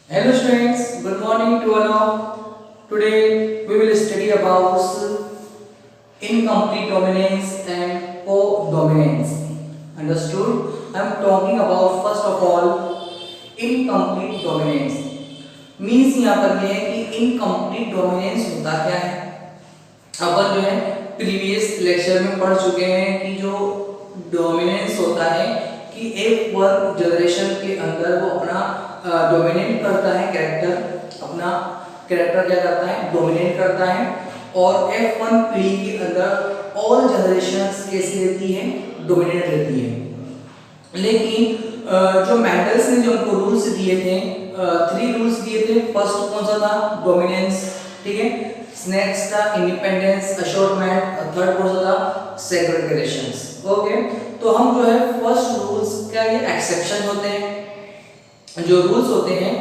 Hello students, good morning to all of. Today we will study about incomplete dominance and co-dominance. Understood? I am talking about first of all incomplete dominance. Means यहाँ पर ये है कि incomplete dominance होता क्या है? अपन जो है प्रीवियस लेक्चर में पढ़ चुके हैं कि जो डोमिनेंस होता है कि एक वन जनरेशन के अंदर वो अपना डोमिनेट करता है कैरेक्टर, अपना कैरेक्टर क्या करता है, डोमिनेट करता है। और F1 पीढ़ी के अंदर ऑल जनरेशंस कैसी रहती है, डोमिनेट रहती है। लेकिन जो मेंडल्स ने जो उनको रूल्स दिए थे, 3 रूल्स दिए थे। फर्स्ट कौन सा था, डोमिनेंस, ठीक है। नेक्स्ट था इंडिपेंडेंस, अशोर्टमेंट, थर्ड कौन सा था, सेग्रीगेशंस। ओके, तो हम जो है फर्स्ट रूल्स का ये एक्सेप्शन होते हैं। जो रूल्स होते हैं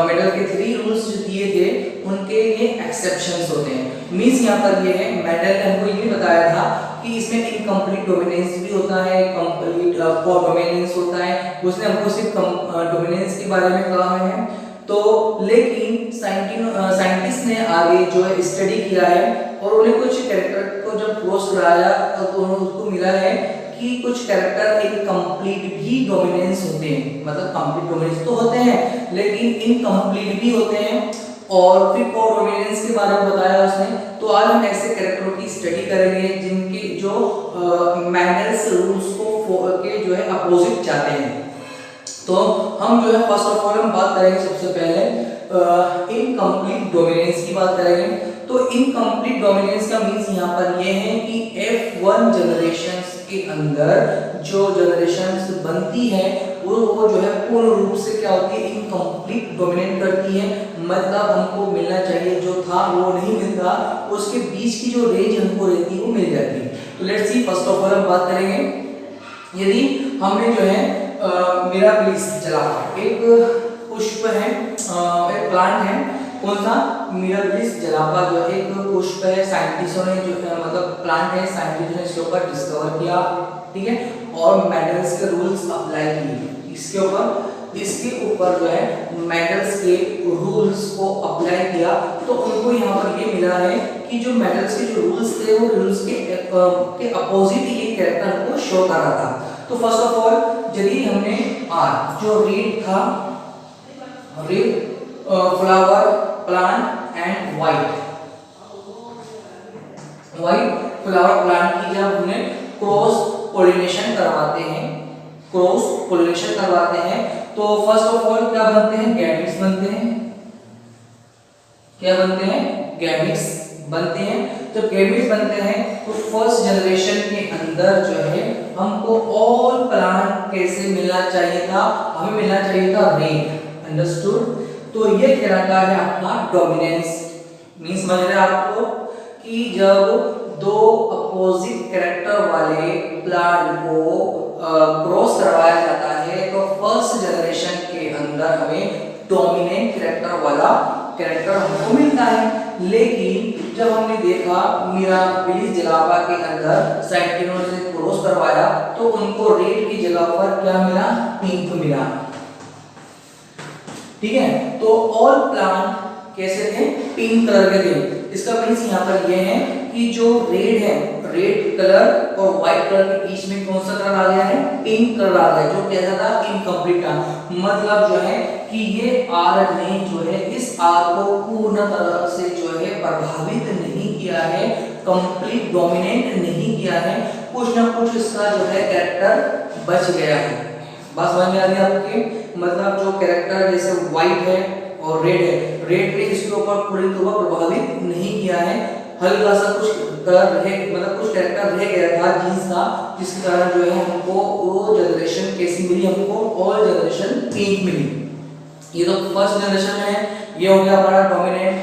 मेडल के 3 रूल्स जो दिए थे उनके ये एक्सेप्शंस होते हैं। मींस यहाँ पर ये है, मेडल ने हमको ये बताया था कि इसमें इनकम्प्लीट डोमिनेंस भी होता है, कंप्लीट को-डोमिनेंस होता है। उसने हमको सिर्फ डोमिनेंस के बारे में कहा है। तो लेकिन साइंटिस्ट ने आगे जो है स्टडी किया है और उन्हें कुछ कैरेक्टर को जब क्रॉस कराया तो उनको मिला है कि कुछ कैरेक्टर इनकम्प्लीट भी डोमिनेंस होते हैं। मतलब कंप्लीट डोमिनेंस तो होते हैं लेकिन इनकम्प्लीट भी होते हैं। और फिर को-डोमिनेंस के बारे में बताया उसने। तो आज हम ऐसे कैरेक्टरों की स्टडी करेंगे जिनके जो मेंडल्स रूल्स को के जो है अपोजिट जाते हैं। तो हम जो है फर्स्ट ऑफ ऑल हम बात करेंगे सबसे पहले इनकम्प्लीट डोमिनेंस की बात करेंगे। तो इनकम्प्लीट डोमिनेंस का मींस यहाँ पर ये है कि F1 जनरेशंस के अंदर जो जनरेशंस बनती है वो जो है पूर्ण रूप से क्या होती है, इनकम्प्लीट डोमिनेट करती है। मतलब हमको मिलना चाहिए जो था वो नहीं मिलता, उसके बीच की जो रेंज हमको रहती है वो मिल जाती है। तो let's see, first of all हम बात करेंगे, यदि हमने जो है मिराबिलिस चला, एक पुष्प है, एक प्लांट है, कौन सा, मिराबिलिस जलापा जो एक पुष्प है। साइंटिस्टों ने जो मतलब प्लांट है, साइंटिस्टों ने इसके ऊपर डिस्कवर किया, ठीक है, और मेंडल्स के रूल्स अप्लाई किए इसके ऊपर। इसके ऊपर जो है मेंडल्स के रूल्स को अप्लाई किया तो उनको यहाँ पर ये मिला है कि जो मेंडल्स के जो रूल्स थे वो रूल्स के अपोजिट ये कैरेक्टर को शो कर रहा था। तो फर्स्ट ऑफ ऑल यदि हमने आर जो रीड था, read flower plant and white flower plant की जब उन्हें क्रॉस पोलिनेशन करवाते हैं, क्रॉस पोलिनेशन करवाते हैं तो फर्स्ट ऑफ ऑल क्या बनते हैं, गैमेट्स बनते हैं। क्या बनते हैं, गैमेट्स बनते हैं। जब गैमेट्स बनते हैं तो फर्स्ट जनरेशन के अंदर जो है हमको ऑल प्लांट कैसे मिलना चाहिए था, हमें मिलना चाहिए था रेड। अंडरस्टूड? तो ये कहलाता है आपका डोमिनेंस। मींस समझ रहे हैं आपको कि जब दो अपोजिट कैरेक्टर वाले प्लांट को क्रॉस करवाया जाता है तो फर्स्ट जनरेशन के अंदर हमें डोमिनेंट कैरेक्टर वाला कैरेक्टर हमको मिलता है। लेकिन जब हमने देखा मिराबिलिस जलापा के अंदर साइंटिस्टों ने क्रॉस करवाया तो उनको रेड की जगह पर क्या मिला, पिंक मिला, ठीक है। तो ऑल प्लांट कैसे थे, पिंक कलर के थे। इसका मींस यहाँ पर ये है कि जो रेड है, रेड कलर और व्हाइट कलर के बीच में कौन सा कलर आ गया है, पिंक कलर आ गया, जो कैसा था, इनकम्प्लीट था। मतलब जो है कि ये आर ने जो है इस आर को पूर्ण तरह से जो है प्रभावित नहीं किया है, कंप्लीट डोमिनेट नहीं किया है, कुछ ना कुछ इसका जो है कैरेक्टर बच गया है। बात समझ में आ रही है आपके? मतलब जो कैरेक्टर जैसे व्हाइट है और रेड है, रेड ने इसके ऊपर पूरी तरह प्रभावित नहीं किया है, हल्का सा कुछ कलर रहे, मतलब कुछ कैरेक्टर रह गया था जीन्स का, जिसके कारण जो है हमको वो जनरेशन कैसी मिली, हमको ऑल जनरेशन पिंक मिली। ये तो फर्स्ट जनरेशन में है, ये हो गया हमारा डोमिनेंट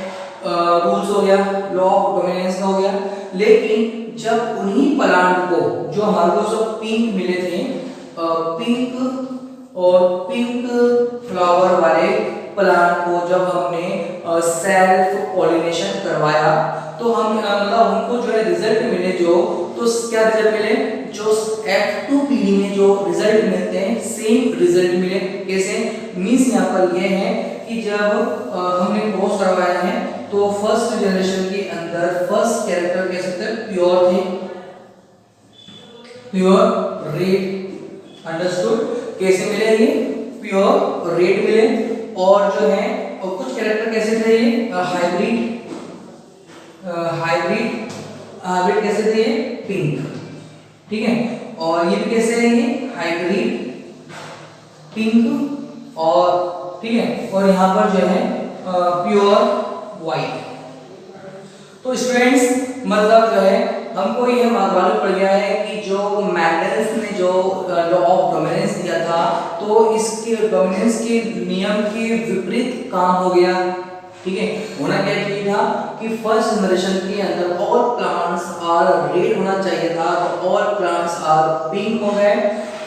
रूल्स हो गया, लॉ ऑफ डोमिनेंस का हो गया। लेकिन जब उन्हीं प्लांट को जो हमारे को सब पिंक मिले थे, पिंक और पिंक फ्लावर वाले प्लांट को जब हमने सेल्फ पॉलिनेशन करवाया तो हम मतलब उनको जो है रिजल्ट मिले, जो तो क्या रिजल्ट मिले, जो F2 पीढ़ी में जो रिजल्ट मिलते हैं सेम रिजल्ट मिले। कैसे? मींस यहाँ पर ये है कि जब हमने क्रॉस करवाया है तो फर्स्ट जनरेशन के अंदर फर्स्ट कैरेक्टर कह सकते हैं प्योर थे, प्योर रेड। अंडरस्टूड? कैसे मिले ये? प्योर रेड मिले। और जो है और कुछ कैरेक्टर कैसे थे ये? हाइब्रिड हाइब्रिड कैसे थे ये? पिंक। ठीक है, और ये भी कैसे है? ये हाइब्रिड पिंक। और ठीक है, और यहाँ पर जो है प्योर वाइट। तो स्टूडेंट्स मतलब जो है हमको यह मालूम पड़ गया है कि जो मेंडल्स ने जो लॉ ऑफ डोमिनेंस दिया था तो इसके डोमिनेंस के नियम के विपरीत काम हो गया। ठीक है, होना क्या चाहिए था कि फर्स्ट जनरेशन के अंदर ऑल प्लांट्स आर रेड होना चाहिए था, तो ऑल प्लांट्स आर पिंक हो गए।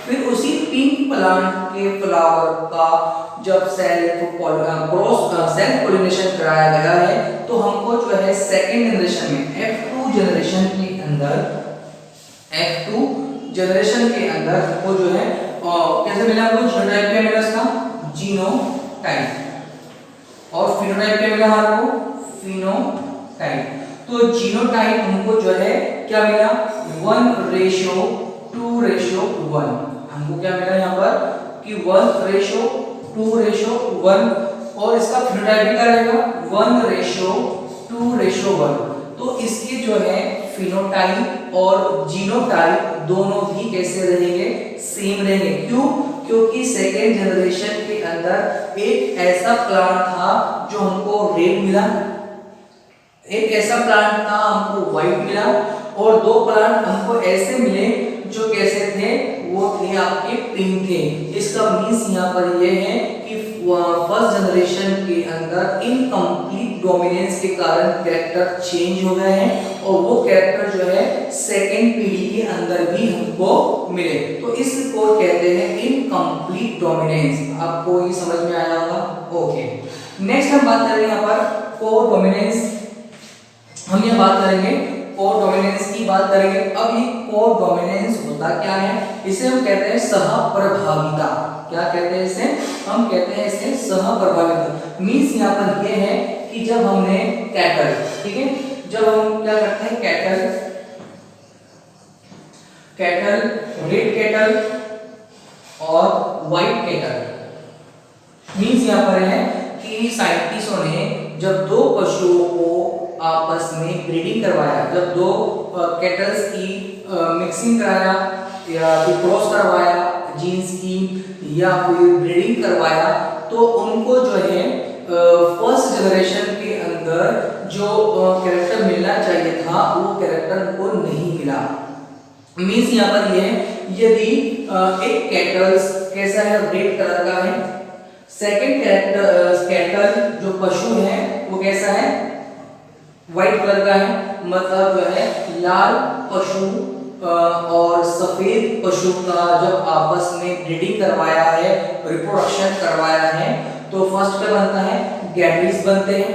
फिर उसी पिंक प्लांट के फ्लावर का जब सेल्फ पोलिनेशन कराया गया है तो हमको जो है सेकेंड जनरेशन में F2 जनरेशन के अंदर हमको जो है कैसे मिला? हमको जीनोटाइप क्या मिला? इसका जीनोटाइप। और फिनोटाइप क्या मिला हमारे को? फिनोटाइप। तो जीनोटाइप हमको जो है क्या मिला? 1:2:1। हमको क्या मिला यहाँ पर कि 1:2:1। और इसका फिनोटाइप भी क्या रहेगा? 1:2:1। तो इसके जो है फिनोटाइप और जीनोटाइप दोनों भी कैसे रहेंगे? सेम रहेंगे। क्यों? क्योंकि सेकेंड जनरेशन के अंदर एक ऐसा प्लांट था जो हमको रेड मिला, एक ऐसा प्लांट था हमको व्हाइट मिला, और दो प्लांट हमको ऐसे मिले जो कैसे थे? वो थे आपके पिंक थे। इसका मीन्स यहाँ पर ये है कि फर्स्ट जनरेशन के अंदर इनकम्प्लीट डोमिनेंस के कारण कैरेक्टर चेंज हो गए हैं और वो कैरेक्टर जो है सेकेंड पीढ़ी के अंदर भी हमको मिले। तो इसको कहते हैं इनकम्प्लीट डोमिनेंस। आपको ये समझ में आया होगा? ओके, नेक्स्ट हम बात करेंगे यहाँ पर को डोमिनेंस। हम ये बात करेंगे को डोमिनेंस की बात करेंगे। अब ये को डोमिनेंस होता क्या है? इसे हम कहते हैं सहप्रभाविता। क्या कहते हैं इसे? हम कहते हैं इसे सहप्रभाविता। मींस यहाँ पर ये है कि जब हमने कैटल, ठीक है, जब हम क्या करते हैं कैटल रेड कैटल और व्हाइट कैटल। मींस यहाँ पर है कि साइंटिस्टों ने जब दो पशुओं को आपस में ब्रीडिंग करवाया, जब दो कैटल्स की मिक्सिंग कराया या फिर क्रॉस करवाया जीन्स की या फिर ब्रीडिंग करवाया, तो उनको जो है फर्स्ट जनरेशन के अंदर जो कैरेक्टर मिलना चाहिए था वो कैरेक्टर को नहीं मिला। मीन्स यहाँ पर ये यदि एक कैटल्स कैसा है? रेड कलर का है। सेकंड कैटल जो पशु है वो कैसा है? व्हाइट कलर का है। मतलब जो है लाल पशु और सफेद पशु का जब आपस में ब्रीडिंग करवाया है, रिप्रोडक्शन करवाया है, तो फर्स्ट क्या बनता है? गैमीट्स बनते हैं।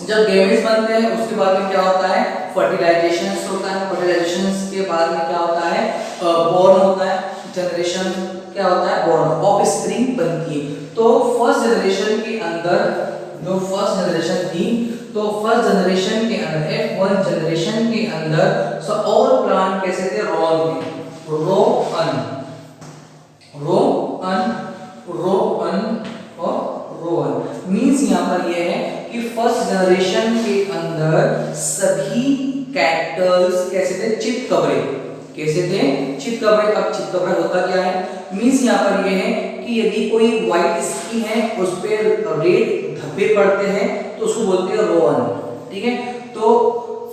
जब गैमीट्स बनते हैं उसके बाद में क्या होता है? फर्टिलाइजेशन होता है। फर्टिलाइजेशन के बाद में क्या होता है? बॉर्न होता है। जनरेशन क्या होता है? बॉर्न, ऑफस्प्रिंग बनती है। तो फर्स्ट जनरेशन के अंदर जो फर्स्ट जनरेशन थी, तो फर्स्ट जनरेशन के अंदर F1 जनरेशन के अंदर सो ऑल प्लांट कैसे थे? रॉन थे। रोअन और रोअन। मींस यहाँ पर ये है कि फर्स्ट जनरेशन के अंदर सभी कैरेक्टर्स कैसे थे? चितकबरे। कैसे थे? चितकबरे। अब चितकबरे होता क्या है? मींस यहाँ पर ये है कि यदि कोई व्हाइट स्किन है उस पे रेड धब्बे पड़ते हैं तो उसको बोलते हैं रोअन। ठीक है, तो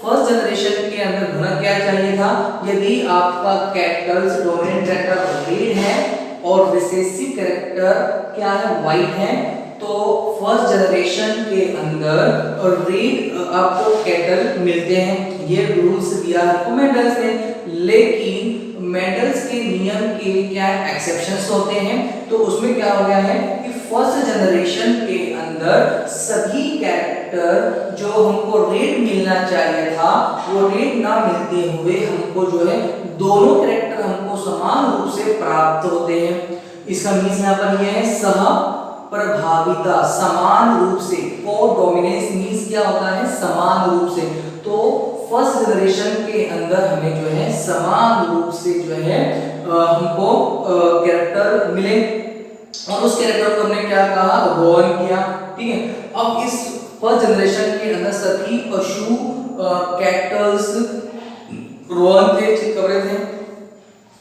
फर्स्ट जनरेशन के अंदर होना क्या चाहिए था? यदि आपका कैरेक्टर्स डोमिनेंट कैरेक्टर रेड है और रिसेसिव कैरेक्टर क्या है? व्हाइट है, तो फर्स्ट जनरेशन के अंदर रेड आपको कैटल मिलते हैं। ये रूल्स दिया है मेंडल्स ने, लेकिन मेंडल्स के नियम के क्या एक्सेप्शंस होते हैं। तो उसमें क्या हो गया है कि फर्स्ट जनरेशन के अंदर सभी कैरेक्टर जो हमको रेड मिलना चाहिए था वो रेड ना मिलते हुए हमको जो है दोनों कैरेक्टर हमको समान रूप से प्राप्त होते हैं। इसका मीन्स यहाँ पर ये है सह प्रभाविता समान रूप से, कोडोमिनेंस मींस क्या होता है, समान रूप से। तो फर्स्ट जनरेशन के अंदर हमें जो है समान रूप से जो है हमको कैरेक्टर मिले, और उस कैरेक्टर को हमने क्या कहा, रोहन किया, ठीक है। अब इस फर्स्ट जनरेशन के अंदर सभी पशु कैटल्स रोहन थे, चितकबरे थे।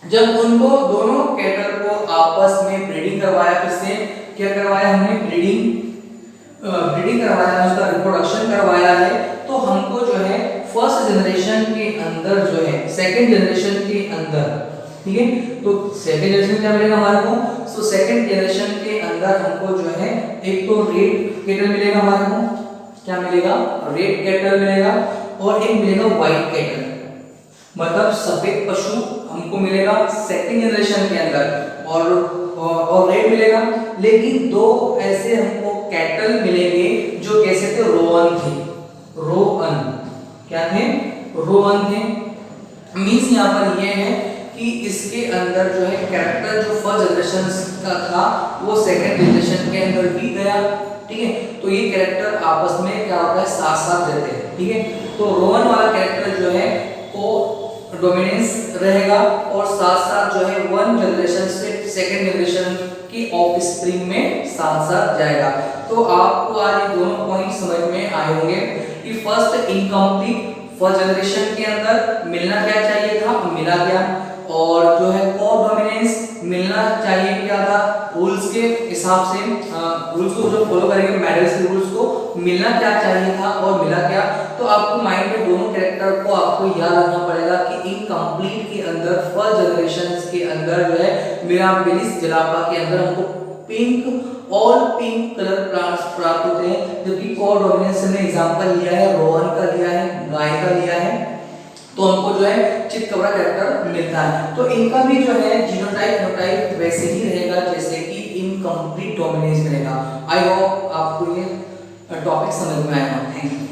जब उनको दोनों कैटल को आपस में ब्रीडिंग करवाया, फिर से क्या करवाया हमने, ब्रीडिंग करवाया, उसका रिप्रोडक्शन करवाया है, तो हमको जो है फर्स्ट जनरेशन के अंदर जो है सेकंड जनरेशन के अंदर, ठीक है, तो सेकंड जनरेशन क्या मिलेगा हमारे को, सो सेकंड जनरेशन के अंदर हमको जो है एक तो रेड कैटल मिलेगा हमारे को, क्या मिलेगा, रेड कैटल मिलेगा, और एक मिलेगा व्हाइट कैटल, मतलब सफेद पशु हमको मिलेगा सेकंड जनरेशन के अंदर, और रेड मिलेगा। लेकिन दो ऐसे हमको कैटल मिलेंगे जो कैसे थे, रोहन थे, रोहन, क्या थे, रोहन थे। मींस यहाँ पर ये है कि इसके अंदर जो है कैरेक्टर जो फर्स्ट जनरेशन का था वो सेकंड जनरेशन के अंदर भी गया, ठीक है। तो ये कैरेक्टर आपस में क्या होता है, साथ साथ रहते हैं, ठीक है। तो रोहन वाला कैरेक्टर जो है वो डोमिनेंस रहेगा, और साथ साथ जो है वन जनरेशन से सेकंड जनरेशन की ऑफस्प्रिंग में साथ साथ जाएगा। तो आपको आज ये दोनों पॉइंट समझ में आए होंगे कि फर्स्ट इनकम्प्लीट फर्स्ट जनरेशन के अंदर मिलना क्या चाहिए था, मिला गया, और जो है कोडोमिनेंस मिलना चाहिए क्या था, रूल्स के हिसाब से, रूल्स को जो फॉलो करेंगे मेडल्स के रूल्स को, मिलना क्या चाहिए था और मिला क्या। तो आपको माइंड में दोनों कैरेक्टर को आपको याद रखना पड़ेगा कि इनकम्प्लीट के अंदर फर्स्ट जनरेशन के अंदर जो है मिराबिलिस जलापा के अंदर हमको पिंक और पिंक कलर प्लांट्स प्राप्त होते हैं, जबकि कोडोमिनेंस में एग्जांपल लिया है, रोहन का लिया है, गाय का लिया है, तो हमको जो है चितकबरा कैरेक्टर मिलता है। तो इनका भी जो है जीनोटाइप फिनोटाइप वैसे ही रहेगा जैसे कि इनकम्प्लीट डोमिनेंस मिलेगा। आई होप आपको ये टॉपिक समझ में आया। Thank you.